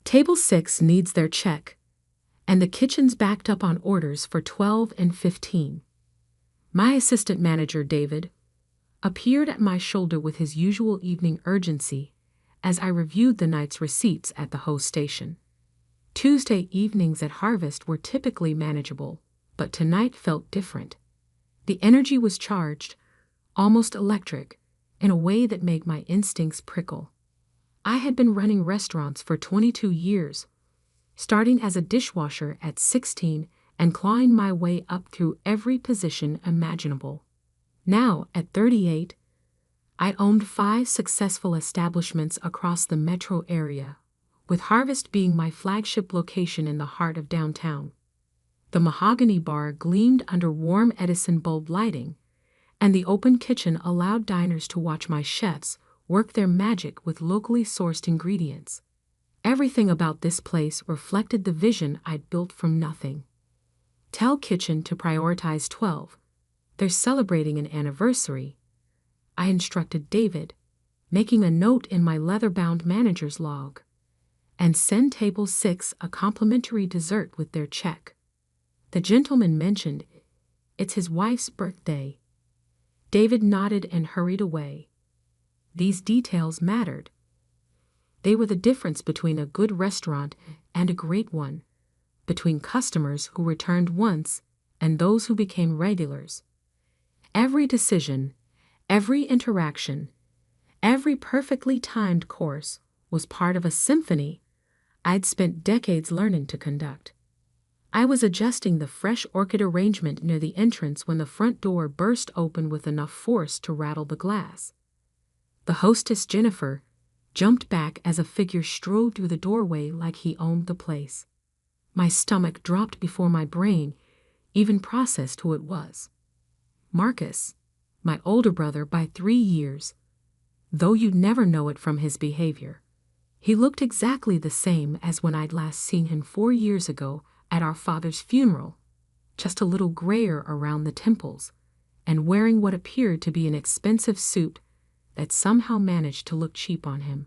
Table 6 needs their check, and the kitchen's backed up on orders for 12 and 15. My assistant manager, David, appeared at my shoulder with his usual evening urgency as I reviewed the night's receipts at the host station. Tuesday evenings at Harvest were typically manageable, but tonight felt different. The energy was charged, almost electric, in a way that made my instincts prickle. I had been running restaurants for 22 years, starting as a dishwasher at 16 and clawing my way up through every position imaginable. Now, at 38, I owned 5 successful establishments across the metro area, with Harvest being my flagship location in the heart of downtown. The mahogany bar gleamed under warm Edison bulb lighting, and the open kitchen allowed diners to watch my chefs work their magic with locally sourced ingredients. Everything about this place reflected the vision I'd built from nothing. Tell Kitchen to prioritize 12. They're celebrating an anniversary, I instructed David, making a note in my leather-bound manager's log. And send Table 6 a complimentary dessert with their check. The gentleman mentioned it's his wife's birthday. David nodded and hurried away. These details mattered. They were the difference between a good restaurant and a great one, between customers who returned once and those who became regulars. Every decision, every interaction, every perfectly timed course was part of a symphony I'd spent decades learning to conduct. I was adjusting the fresh orchid arrangement near the entrance when the front door burst open with enough force to rattle the glass. The hostess, Jennifer, jumped back as a figure strode through the doorway like he owned the place. My stomach dropped before my brain even processed who it was. Marcus, my older brother by 3 years, though you'd never know it from his behavior. He looked exactly the same as when I'd last seen him 4 years ago at our father's funeral, just a little grayer around the temples, and wearing what appeared to be an expensive suit that somehow managed to look cheap on him.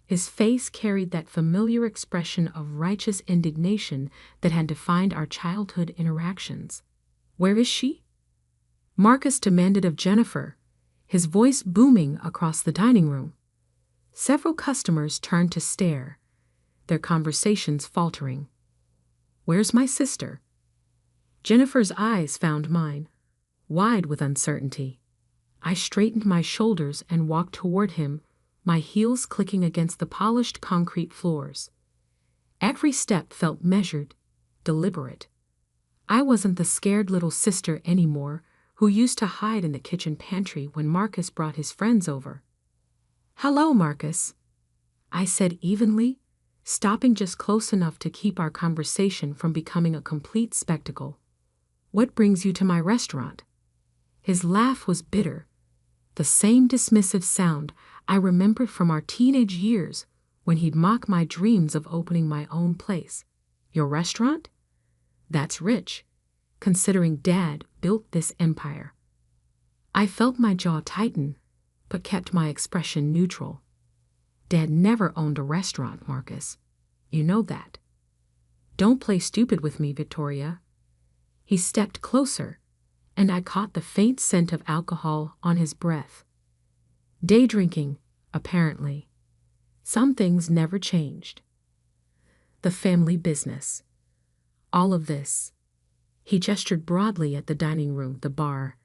His face carried that familiar expression of righteous indignation that had defined our childhood interactions. "Where is she?" Marcus demanded of Jennifer, his voice booming across the dining room. Several customers turned to stare, their conversations faltering. "Where's my sister?" Jennifer's eyes found mine, wide with uncertainty. I straightened my shoulders and walked toward him, my heels clicking against the polished concrete floors. Every step felt measured, deliberate. I wasn't the scared little sister anymore who used to hide in the kitchen pantry when Marcus brought his friends over. "Hello, Marcus," I said evenly, stopping just close enough to keep our conversation from becoming a complete spectacle. "What brings you to my restaurant?" His laugh was bitter, the same dismissive sound I remembered from our teenage years when he'd mock my dreams of opening my own place. "Your restaurant? That's rich, considering Dad built this empire." I felt my jaw tighten, but kept my expression neutral. "Dad never owned a restaurant, Marcus. You know that. Don't play stupid with me, Victoria." He stepped closer, and I caught the faint scent of alcohol on his breath. Day drinking, apparently. Some things never changed. The family business. All of this. He gestured broadly at the dining room, the bar,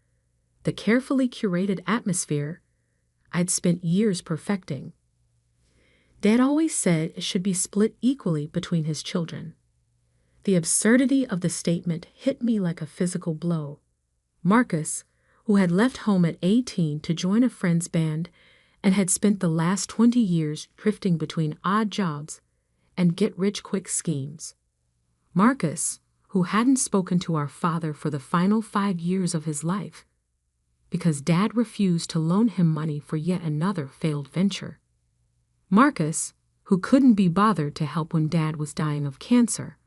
the carefully curated atmosphere I'd spent years perfecting. Dad always said it should be split equally between his children. The absurdity of the statement hit me like a physical blow. Marcus, who had left home at 18 to join a friend's band and had spent the last 20 years drifting between odd jobs and get-rich-quick schemes. Marcus, who hadn't spoken to our father for the final 5 years of his life, because Dad refused to loan him money for yet another failed venture. Marcus, who couldn't be bothered to help when Dad was dying of cancer,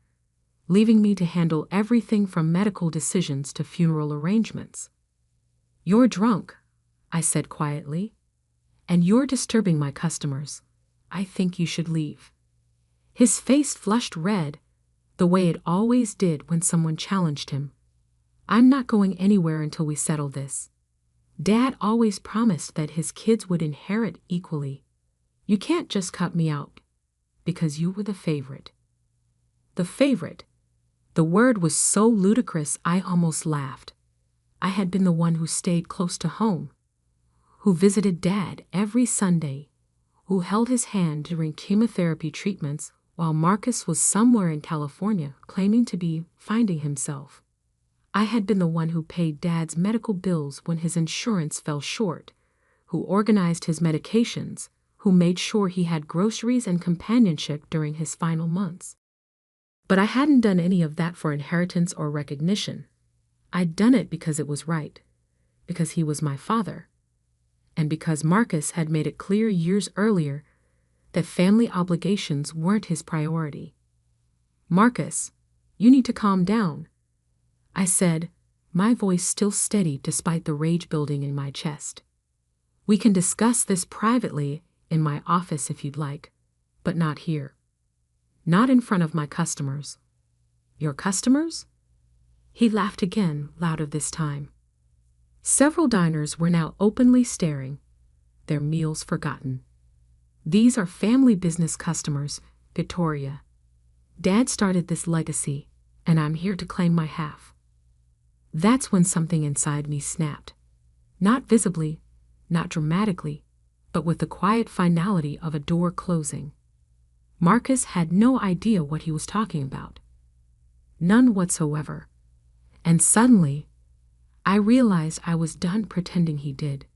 leaving me to handle everything from medical decisions to funeral arrangements. "You're drunk," I said quietly, "and you're disturbing my customers. I think you should leave." His face flushed red, the way it always did when someone challenged him. I'm not going anywhere until we settle this. Dad always promised that his kids would inherit equally. You can't just cut me out because you were the favorite. The favorite. The word was so ludicrous I almost laughed. I had been the one who stayed close to home, who visited Dad every Sunday, who held his hand during chemotherapy treatments while Marcus was somewhere in California claiming to be finding himself. I had been the one who paid Dad's medical bills when his insurance fell short, who organized his medications, who made sure he had groceries and companionship during his final months. But I hadn't done any of that for inheritance or recognition. I'd done it because it was right, because he was my father, and because Marcus had made it clear years earlier that family obligations weren't his priority. Marcus, you need to calm down, I said, my voice still steady despite the rage building in my chest. We can discuss this privately in my office if you'd like, but not here. Not in front of my customers. Your customers? He laughed again, louder this time. Several diners were now openly staring, their meals forgotten. These are family business customers, Victoria. Dad started this legacy, and I'm here to claim my half. That's when something inside me snapped. Not visibly, not dramatically, but with the quiet finality of a door closing. Marcus had no idea what he was talking about. None whatsoever. And suddenly, I realized I was done pretending he did.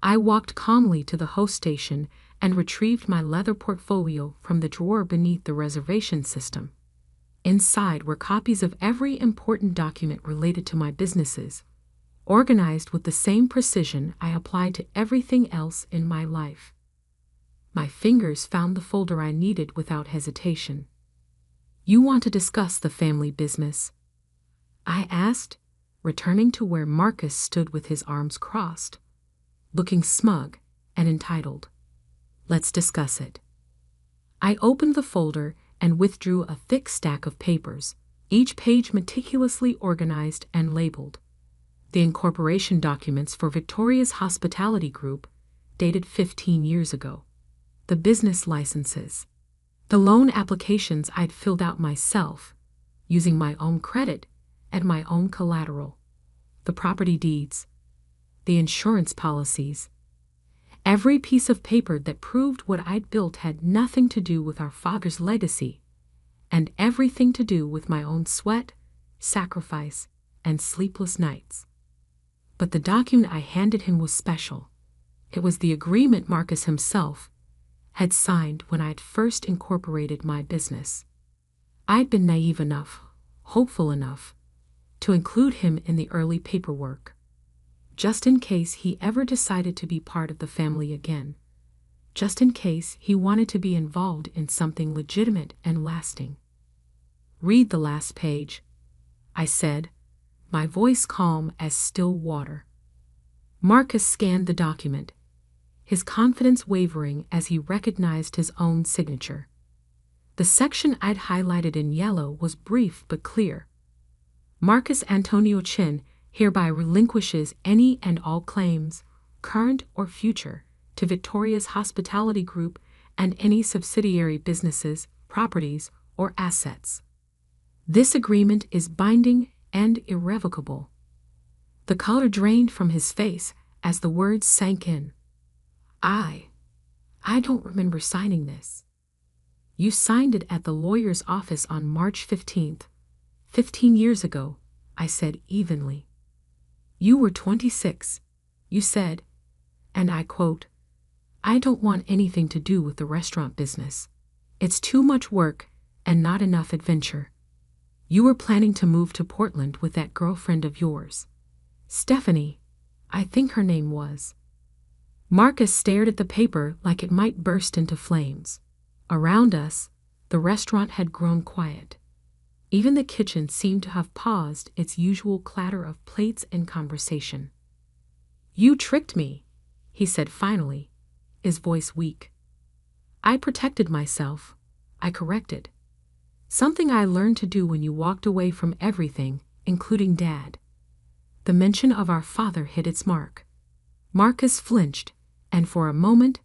I walked calmly to the host station and retrieved my leather portfolio from the drawer beneath the reservation system. Inside were copies of every important document related to my businesses, organized with the same precision I applied to everything else in my life. My fingers found the folder I needed without hesitation. You want to discuss the family business? I asked, returning to where Marcus stood with his arms crossed, looking smug and entitled. Let's discuss it. I opened the folder and withdrew a thick stack of papers, each page meticulously organized and labeled. The incorporation documents for Victoria's Hospitality Group, dated 15 years ago. The business licenses. The loan applications I'd filled out myself, using my own credit and my own collateral. The property deeds. The insurance policies. Every piece of paper that proved what I'd built had nothing to do with our father's legacy, and everything to do with my own sweat, sacrifice, and sleepless nights. But the document I handed him was special. It was the agreement Marcus himself had signed when I'd first incorporated my business. I'd been naive enough, hopeful enough, to include him in the early paperwork, just in case he ever decided to be part of the family again, just in case he wanted to be involved in something legitimate and lasting. Read the last page, I said, my voice calm as still water. Marcus scanned the document, his confidence wavering as he recognized his own signature. The section I'd highlighted in yellow was brief but clear. Marcus Antonio Chin hereby relinquishes any and all claims, current or future, to Victoria's Hospitality Group and any subsidiary businesses, properties, or assets. This agreement is binding and irrevocable. The color drained from his face as the words sank in. I don't remember signing this. You signed it at the lawyer's office on March 15th, 15 years ago, I said evenly. You were 26, you said, and I quote, I don't want anything to do with the restaurant business. It's too much work and not enough adventure. You were planning to move to Portland with that girlfriend of yours. Stephanie, I think her name was. Marcus stared at the paper like it might burst into flames. Around us, the restaurant had grown quiet. Even the kitchen seemed to have paused its usual clatter of plates and conversation. You tricked me, he said finally, his voice weak. I protected myself. I corrected. Something I learned to do when you walked away from everything, including Dad. The mention of our father hit its mark. Marcus flinched, and for a moment,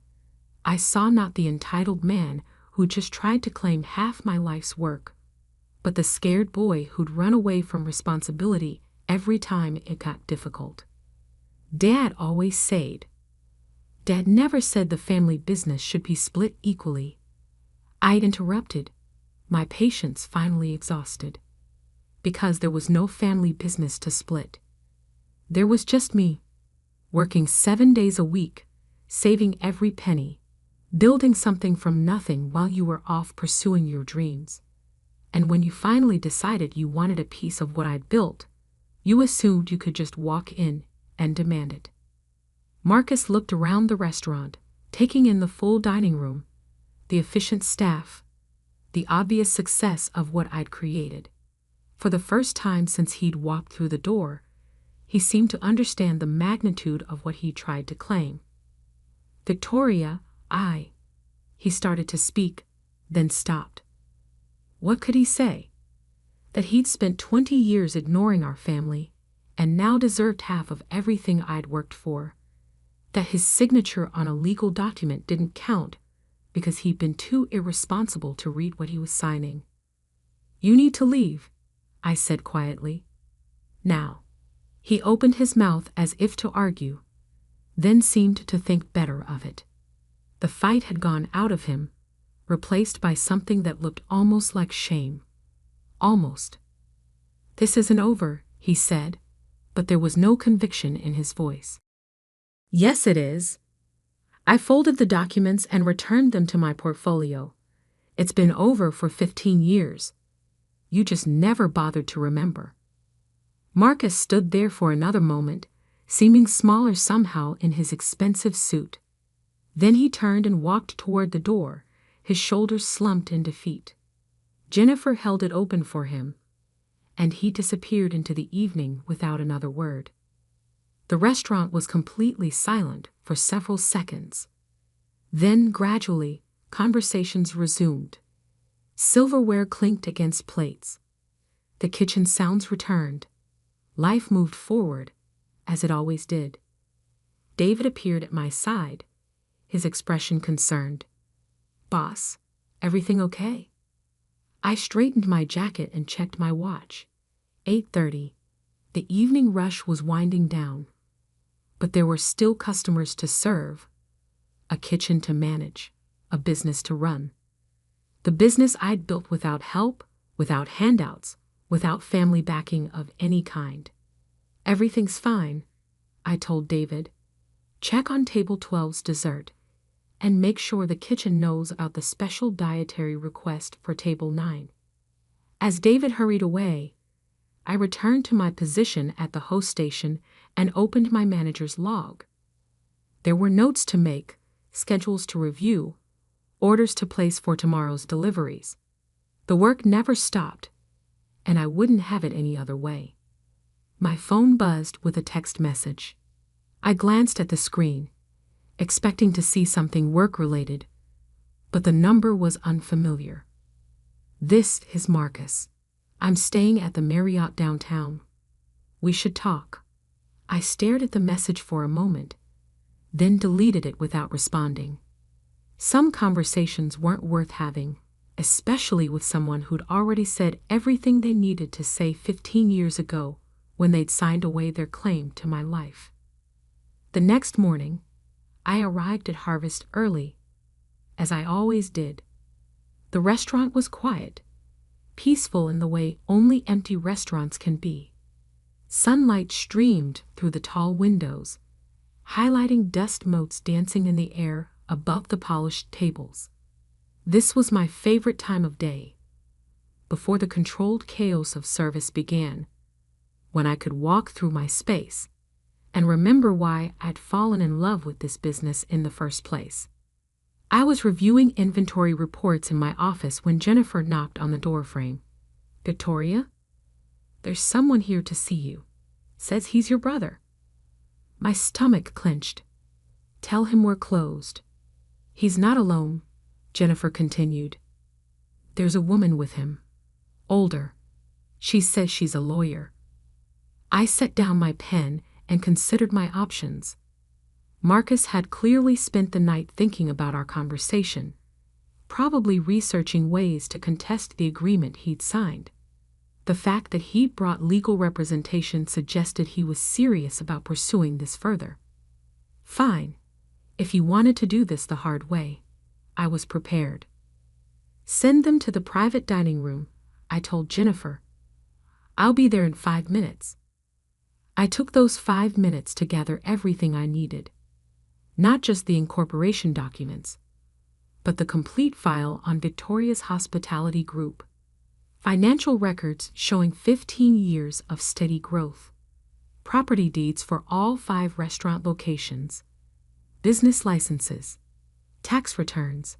I saw not the entitled man who just tried to claim half my life's work, but the scared boy who'd run away from responsibility every time it got difficult. Dad always said. Dad never said the family business should be split equally. I'd interrupted, my patience finally exhausted. Because there was no family business to split. There was just me, working 7 days a week, saving every penny, building something from nothing while you were off pursuing your dreams. And when you finally decided you wanted a piece of what I'd built, you assumed you could just walk in and demand it. Marcus looked around the restaurant, taking in the full dining room, the efficient staff, the obvious success of what I'd created. For the first time since he'd walked through the door, he seemed to understand the magnitude of what he tried to claim. Victoria, he started to speak, then stopped. What could he say? That he'd spent 20 years ignoring our family, and now deserved half of everything I'd worked for. That his signature on a legal document didn't count because he'd been too irresponsible to read what he was signing. You need to leave, I said quietly. Now. He opened his mouth as if to argue, then seemed to think better of it. The fight had gone out of him, replaced by something that looked almost like shame. Almost. This isn't over, he said, but there was no conviction in his voice. Yes, it is. I folded the documents and returned them to my portfolio. It's been over for 15 years. You just never bothered to remember. Marcus stood there for another moment, seeming smaller somehow in his expensive suit. Then he turned and walked toward the door, his shoulders slumped in defeat. Jennifer held it open for him, and he disappeared into the evening without another word. The restaurant was completely silent for several seconds. Then, gradually, conversations resumed. Silverware clinked against plates. The kitchen sounds returned. Life moved forward, as it always did. David appeared at my side, his expression concerned. Boss, everything okay? I straightened my jacket and checked my watch. 8:30. The evening rush was winding down. But there were still customers to serve, a kitchen to manage, a business to run. The business I'd built without help, without handouts, without family backing of any kind. Everything's fine, I told David. Check on table 12's dessert, and make sure the kitchen knows about the special dietary request for table 9. As David hurried away, I returned to my position at the host station and opened my manager's log. There were notes to make, schedules to review, orders to place for tomorrow's deliveries. The work never stopped, and I wouldn't have it any other way. My phone buzzed with a text message. I glanced at the screen, expecting to see something work-related, but the number was unfamiliar. This is Marcus. I'm staying at the Marriott downtown. We should talk. I stared at the message for a moment, then deleted it without responding. Some conversations weren't worth having, especially with someone who'd already said everything they needed to say 15 years ago when they'd signed away their claim to my life. The next morning, I arrived at Harvest early, as I always did. The restaurant was quiet, peaceful in the way only empty restaurants can be. Sunlight streamed through the tall windows, highlighting dust motes dancing in the air above the polished tables. This was my favorite time of day, before the controlled chaos of service began, when I could walk through my space and remember why I'd fallen in love with this business in the first place. I was reviewing inventory reports in my office when Jennifer knocked on the doorframe. Victoria? There's someone here to see you. Says he's your brother. My stomach clenched. Tell him we're closed. He's not alone, Jennifer continued. There's a woman with him. Older. She says she's a lawyer. I set down my pen and considered my options. Marcus had clearly spent the night thinking about our conversation, probably researching ways to contest the agreement he'd signed. The fact that he'd brought legal representation suggested he was serious about pursuing this further. Fine. If he wanted to do this the hard way, I was prepared. Send them to the private dining room, I told Jennifer. I'll be there in 5 minutes. I took those 5 minutes to gather everything I needed. Not just the incorporation documents, but the complete file on Victoria's Hospitality Group. Financial records showing 15 years of steady growth. Property deeds for all 5 restaurant locations. Business licenses. Tax returns.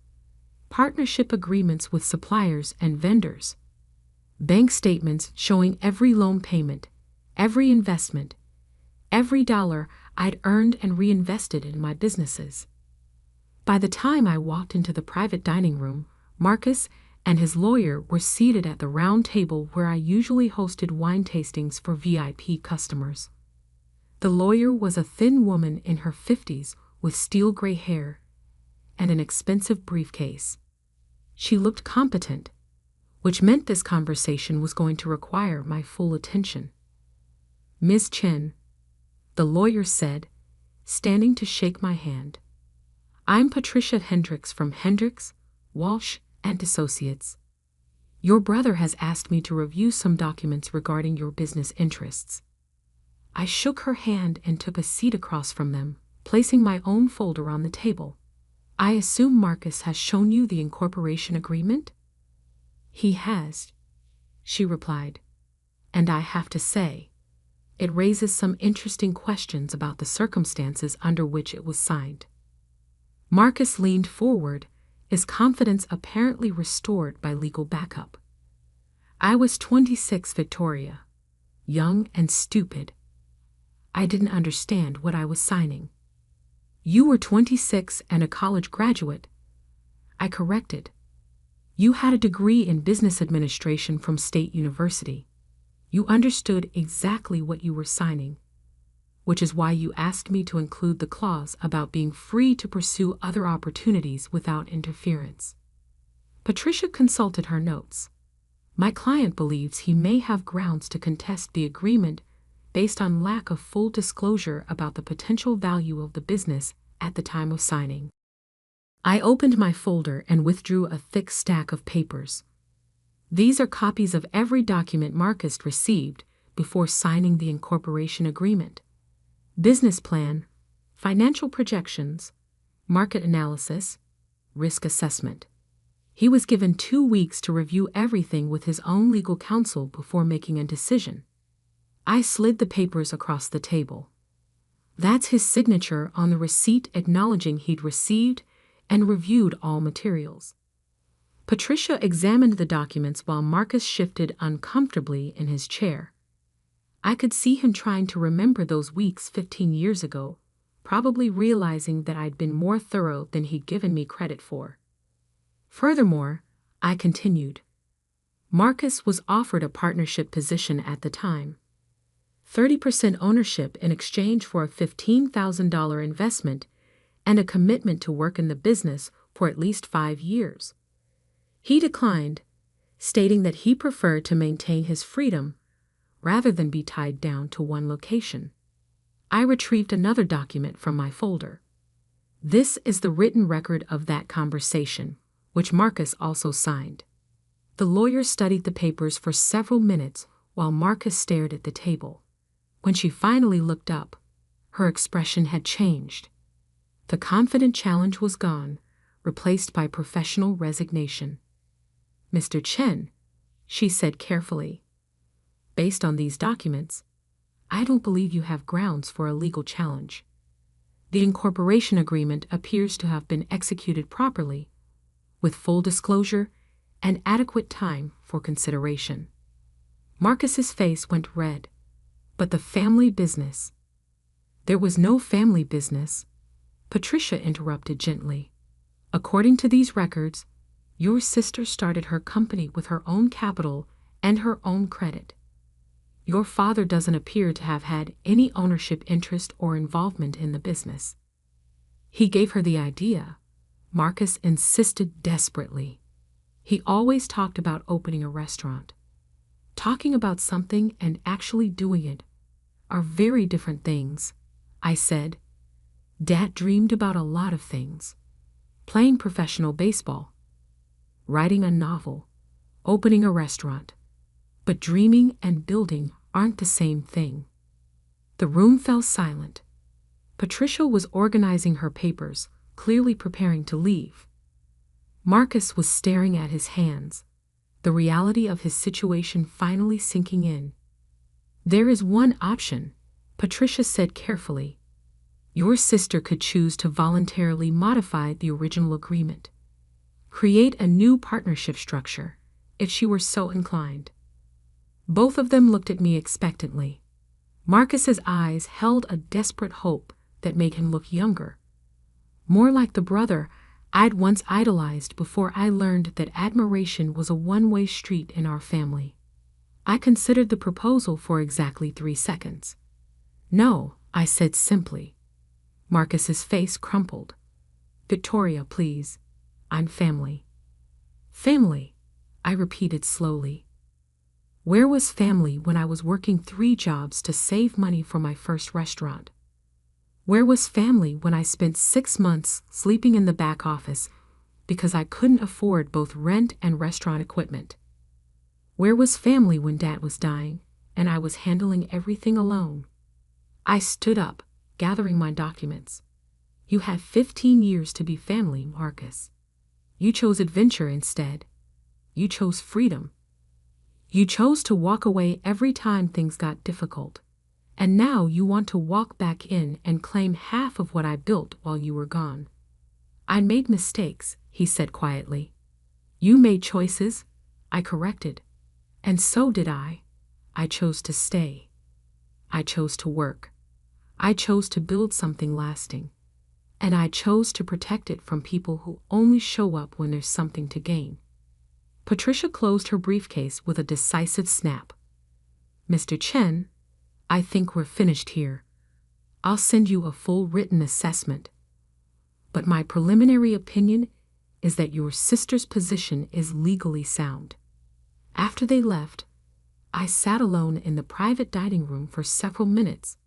Partnership agreements with suppliers and vendors. Bank statements showing every loan payment, every investment, every dollar I'd earned and reinvested in my businesses. By the time I walked into the private dining room, Marcus and his lawyer were seated at the round table where I usually hosted wine tastings for VIP customers. The lawyer was a thin woman in her 50s with steel gray hair and an expensive briefcase. She looked competent, which meant this conversation was going to require my full attention. Ms. Chen, the lawyer said, standing to shake my hand. I'm Patricia Hendricks from Hendricks, Walsh and Associates. Your brother has asked me to review some documents regarding your business interests. I shook her hand and took a seat across from them, placing my own folder on the table. I assume Marcus has shown you the incorporation agreement? He has, she replied, and I have to say, it raises some interesting questions about the circumstances under which it was signed. Marcus leaned forward, his confidence apparently restored by legal backup. I was 26, Victoria, young and stupid. I didn't understand what I was signing. You were 26 and a college graduate. I corrected. You had a degree in business administration from State University. You understood exactly what you were signing, which is why you asked me to include the clause about being free to pursue other opportunities without interference. Patricia consulted her notes. My client believes he may have grounds to contest the agreement based on lack of full disclosure about the potential value of the business at the time of signing. I opened my folder and withdrew a thick stack of papers. These are copies of every document Marcus received before signing the incorporation agreement. Business plan, financial projections, market analysis, risk assessment. He was given 2 weeks to review everything with his own legal counsel before making a decision. I slid the papers across the table. That's his signature on the receipt acknowledging he'd received and reviewed all materials. Patricia examined the documents while Marcus shifted uncomfortably in his chair. I could see him trying to remember those weeks 15 years ago, probably realizing that I'd been more thorough than he'd given me credit for. Furthermore, I continued. Marcus was offered a partnership position at the time. 30% ownership in exchange for a $15,000 investment and a commitment to work in the business for at least 5 years. He declined, stating that he preferred to maintain his freedom rather than be tied down to one location. I retrieved another document from my folder. This is the written record of that conversation, which Marcus also signed. The lawyer studied the papers for several minutes while Marcus stared at the table. When she finally looked up, her expression had changed. The confident challenge was gone, replaced by professional resignation. Mr. Chen, she said carefully, based on these documents, I don't believe you have grounds for a legal challenge. The incorporation agreement appears to have been executed properly, with full disclosure and adequate time for consideration. Marcus's face went red. But the family business. There was no family business, Patricia interrupted gently. According to these records, Your sister started her company with her own capital and her own credit. Your father doesn't appear to have had any ownership interest or involvement in the business. He gave her the idea, Marcus insisted desperately. He always talked about opening a restaurant. Talking about something and actually doing it are very different things, I said. Dad dreamed about a lot of things. Playing professional baseball, writing a novel, opening a restaurant. But dreaming and building aren't the same thing. The room fell silent. Patricia was organizing her papers, clearly preparing to leave. Marcus was staring at his hands, the reality of his situation finally sinking in. There is one option, Patricia said carefully. Your sister could choose to voluntarily modify the original agreement. Create a new partnership structure, if she were so inclined. Both of them looked at me expectantly. Marcus's eyes held a desperate hope that made him look younger. More like the brother I'd once idolized before I learned that admiration was a one-way street in our family. I considered the proposal for exactly 3 seconds. No, I said simply. Marcus's face crumpled. Victoria, please. I'm family. Family, I repeated slowly. Where was family when I was working 3 jobs to save money for my first restaurant? Where was family when I spent 6 months sleeping in the back office because I couldn't afford both rent and restaurant equipment? Where was family when Dad was dying and I was handling everything alone? I stood up, gathering my documents. You had 15 years to be family, Marcus. You chose adventure instead. You chose freedom. You chose to walk away every time things got difficult. And now you want to walk back in and claim half of what I built while you were gone. I made mistakes, he said quietly. You made choices, I corrected. And so did I. I chose to stay. I chose to work. I chose to build something lasting. And I chose to protect it from people who only show up when there's something to gain. Patricia closed her briefcase with a decisive snap. Mr. Chen, I think we're finished here. I'll send you a full written assessment. But my preliminary opinion is that your sister's position is legally sound. After they left, I sat alone in the private dining room for several minutes,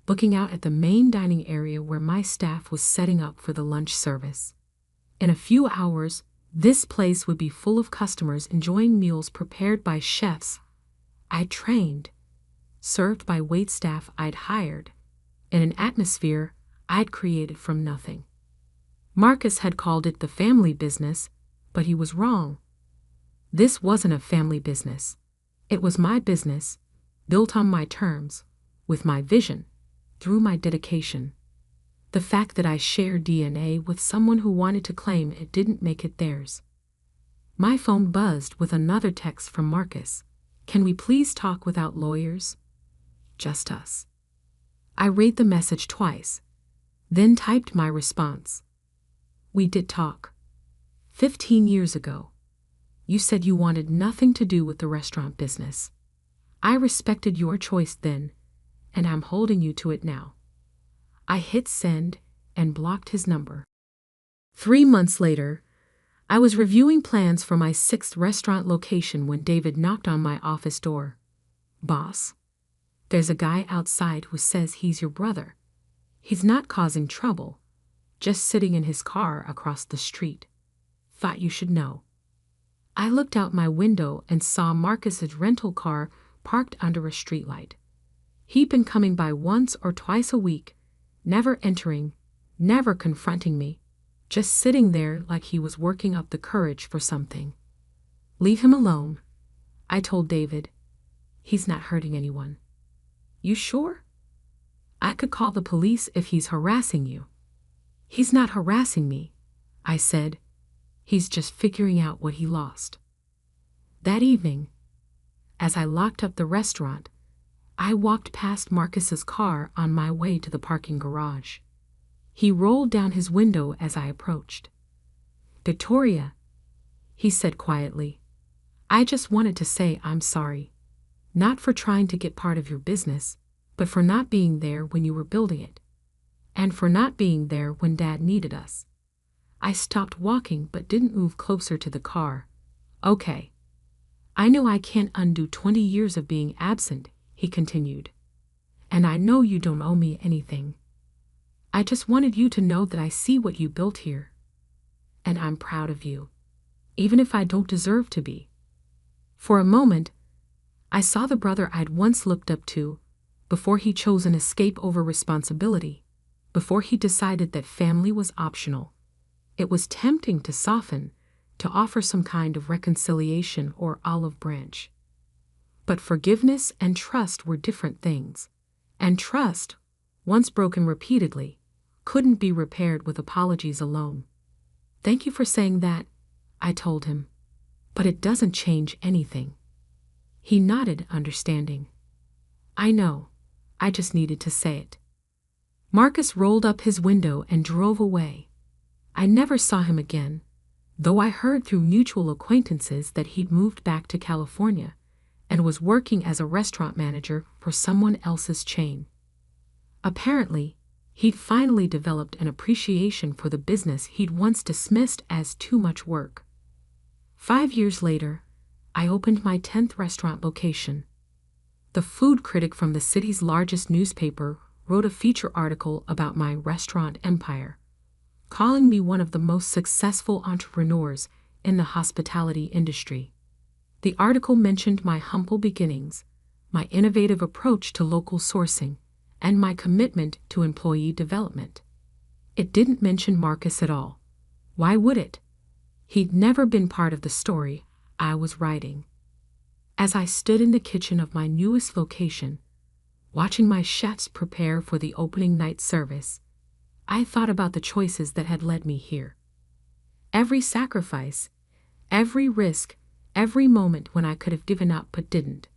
looking out at the main dining area where my staff was setting up for the lunch service. In a few hours, this place would be full of customers enjoying meals prepared by chefs I'd trained, served by waitstaff I'd hired, in an atmosphere I'd created from nothing. Marcus had called it the family business, but he was wrong. This wasn't a family business. It was my business, built on my terms, with my vision, through my dedication. The fact that I shared DNA with someone who wanted to claim it didn't make it theirs. My phone buzzed with another text from Marcus. Can we please talk without lawyers? Just us. I read the message twice, then typed my response. We did talk. 15 years ago. You said you wanted nothing to do with the restaurant business. I respected your choice then, and I'm holding you to it now. I hit send and blocked his number. 3 months later, I was reviewing plans for my 6th restaurant location when David knocked on my office door. Boss, there's a guy outside who says he's your brother. He's not causing trouble, just sitting in his car across the street. Thought you should know. I looked out my window and saw Marcus's rental car parked under a streetlight. He'd been coming by once or twice a week, never entering, never confronting me, just sitting there like he was working up the courage for something. Leave him alone, I told David. He's not hurting anyone. You sure? I could call the police if he's harassing you. He's not harassing me, I said. He's just figuring out what he lost. That evening, as I locked up the restaurant, I walked past Marcus's car on my way to the parking garage. He rolled down his window as I approached. Victoria, he said quietly. "I just wanted to say I'm sorry. Not for trying to get part of your business, but for not being there when you were building it. And for not being there when Dad needed us." I stopped walking but didn't move closer to the car. "Okay. I know I can't undo 20 years of being absent," he continued. "And I know you don't owe me anything. I just wanted you to know that I see what you built here. And I'm proud of you, even if I don't deserve to be." For a moment, I saw the brother I'd once looked up to, before he chose an escape over responsibility, before he decided that family was optional. It was tempting to soften, to offer some kind of reconciliation or olive branch. But forgiveness and trust were different things, and trust, once broken repeatedly, couldn't be repaired with apologies alone. "Thank you for saying that," I told him, "but it doesn't change anything." He nodded, understanding. "I know, I just needed to say it." Marcus rolled up his window and drove away. I never saw him again, though I heard through mutual acquaintances that he'd moved back to California and was working as a restaurant manager for someone else's chain. Apparently, he'd finally developed an appreciation for the business he'd once dismissed as too much work. 5 years later, I opened my 10th restaurant location. The food critic from the city's largest newspaper wrote a feature article about my restaurant empire, calling me one of the most successful entrepreneurs in the hospitality industry. The article mentioned my humble beginnings, my innovative approach to local sourcing, and my commitment to employee development. It didn't mention Marcus at all. Why would it? He'd never been part of the story I was writing. As I stood in the kitchen of my newest location, watching my chefs prepare for the opening night service, I thought about the choices that had led me here. Every sacrifice, every risk, every moment when I could have given up but didn't.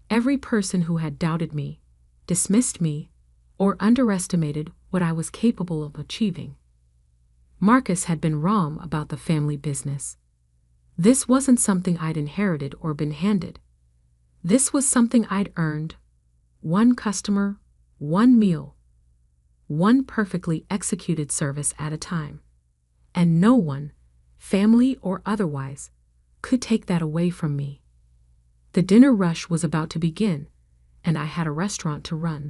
Every person who had doubted me, dismissed me, or underestimated what I was capable of achieving. Marcus had been wrong about the family business. This wasn't something I'd inherited or been handed. This was something I'd earned, one customer, one meal, one perfectly executed service at a time. And no one, family or otherwise, could take that away from me. The dinner rush was about to begin, and I had a restaurant to run.